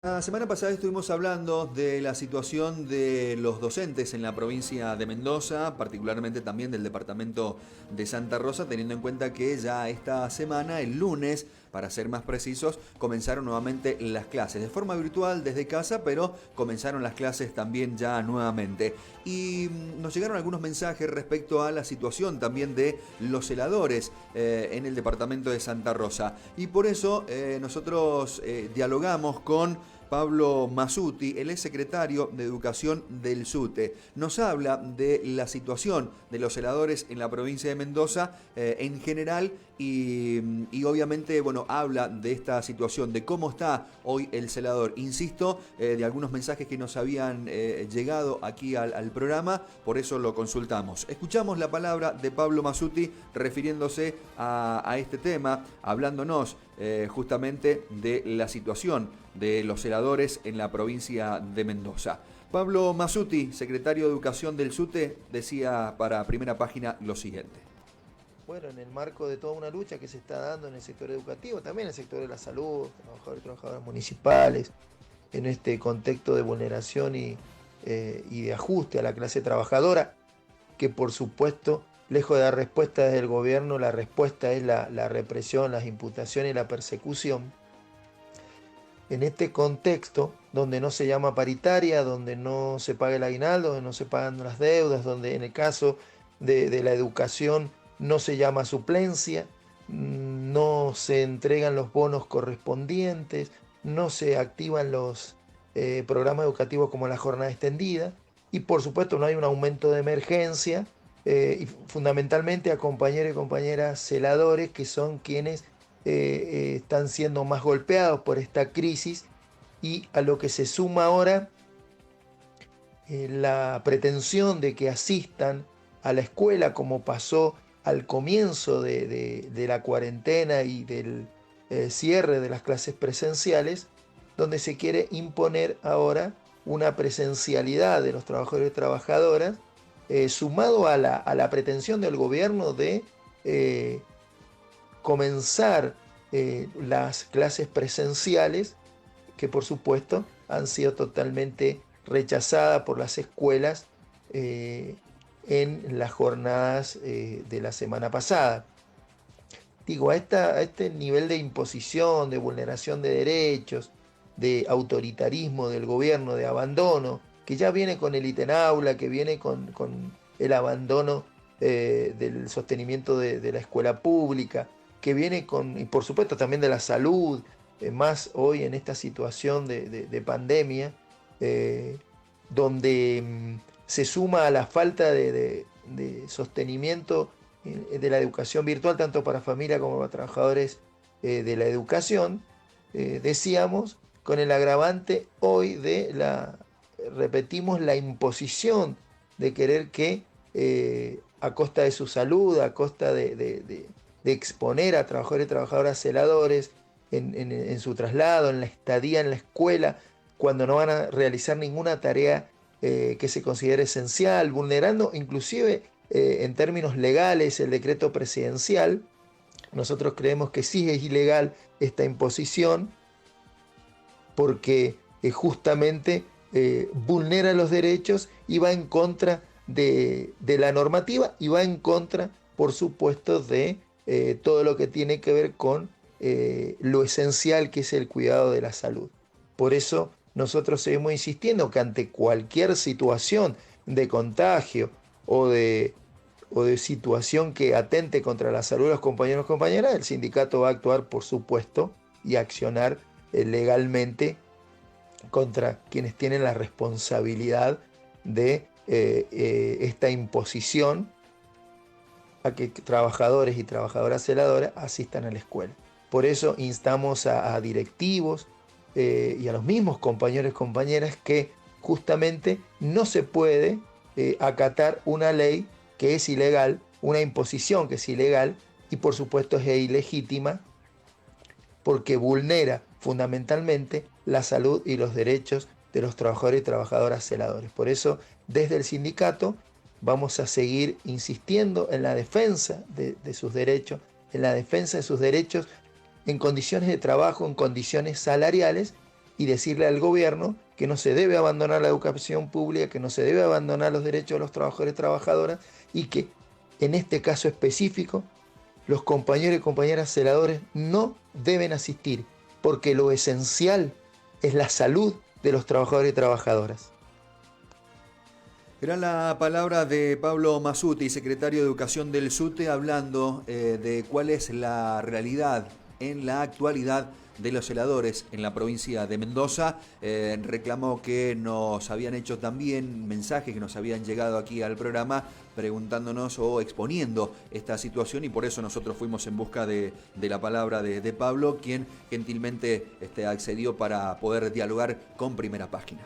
La semana pasada estuvimos hablando de la situación de los docentes en la provincia de Mendoza, particularmente también del departamento de Santa Rosa, teniendo en cuenta que ya esta semana, el lunes, para ser más precisos, comenzaron nuevamente las clases, de forma virtual desde casa, pero comenzaron las clases también ya nuevamente. Y nos llegaron algunos mensajes respecto a la situación también de los celadores en el departamento de Santa Rosa. Y por eso nosotros dialogamos con Pablo Masuti, él es secretario de Educación del SUTE. Nos habla de la situación de los celadores en la provincia de Mendoza en general y obviamente, bueno, habla de esta situación, de cómo está hoy el celador. Insisto, de algunos mensajes que nos habían llegado aquí al programa, por eso lo consultamos. Escuchamos la palabra de Pablo Masuti refiriéndose a este tema, hablándonos justamente de la situación de los celadores en la provincia de Mendoza. Pablo Masuti, secretario de Educación del SUTE, decía para Primera Página lo siguiente. Bueno, en el marco de toda una lucha que se está dando en el sector educativo, también en el sector de la salud, trabajadores y trabajadoras municipales, en este contexto de vulneración y de ajuste a la clase trabajadora, que por supuesto, lejos de dar respuesta desde el gobierno, la respuesta es la represión, las imputaciones y la persecución. En este contexto, donde no se llama paritaria, donde no se paga el aguinaldo, donde no se pagan las deudas, donde en el caso de la educación no se llama suplencia, no se entregan los bonos correspondientes, no se activan los programas educativos como la jornada extendida y por supuesto no hay un aumento de emergencia y fundamentalmente a compañeros y compañeras celadores que son quienes están siendo más golpeados por esta crisis y a lo que se suma ahora la pretensión de que asistan a la escuela como pasó al comienzo de la cuarentena y del cierre de las clases presenciales, donde se quiere imponer ahora una presencialidad de los trabajadores y trabajadoras, sumado a la pretensión del gobierno de comenzar las clases presenciales, que por supuesto han sido totalmente rechazadas por las escuelas en las jornadas de la semana pasada. Digo, a este nivel de imposición, de vulneración de derechos, de autoritarismo del gobierno, de abandono, que ya viene con el ítem aula, que viene con el abandono del sostenimiento de la escuela pública, que viene con, y por supuesto también de la salud, más hoy en esta situación de pandemia, eh, donde se suma a la falta de sostenimiento de la educación virtual, tanto para familia como para trabajadores de la educación, decíamos, con el agravante hoy repetimos, la imposición de querer que a costa de su salud, a costa de exponer a trabajadores y trabajadoras celadores en su traslado, en la estadía en la escuela, cuando no van a realizar ninguna tarea que se considere esencial, vulnerando inclusive en términos legales el decreto presidencial. Nosotros creemos que sí es ilegal esta imposición porque justamente vulnera los derechos y va en contra de la normativa y va en contra, por supuesto, de todo lo que tiene que ver con lo esencial que es el cuidado de la salud. Por eso nosotros seguimos insistiendo que ante cualquier situación de contagio o de situación que atente contra la salud de los compañeros y compañeras, el sindicato va a actuar, por supuesto, y accionar legalmente contra quienes tienen la responsabilidad de esta imposición a que trabajadores y trabajadoras celadoras asistan a la escuela. Por eso instamos a directivos y a los mismos compañeros y compañeras que justamente no se puede acatar una ley que es ilegal, una imposición que es ilegal y por supuesto es ilegítima porque vulnera fundamentalmente la salud y los derechos de los trabajadores y trabajadoras celadores. Por eso, desde el sindicato vamos a seguir insistiendo en la defensa de sus derechos, en la defensa de sus derechos en condiciones de trabajo, en condiciones salariales y decirle al gobierno que no se debe abandonar la educación pública, que no se debe abandonar los derechos de los trabajadores y trabajadoras, y que en este caso específico los compañeros y compañeras celadores no deben asistir, porque lo esencial es la salud de los trabajadores y trabajadoras. Era la palabra de Pablo Mazzuti, secretario de Educación del SUTE, hablando de cuál es la realidad en la actualidad de los celadores en la provincia de Mendoza. Reclamó que nos habían hecho también mensajes que nos habían llegado aquí al programa preguntándonos o exponiendo esta situación, y por eso nosotros fuimos en busca de la palabra de Pablo, quien gentilmente accedió para poder dialogar con Primera Página.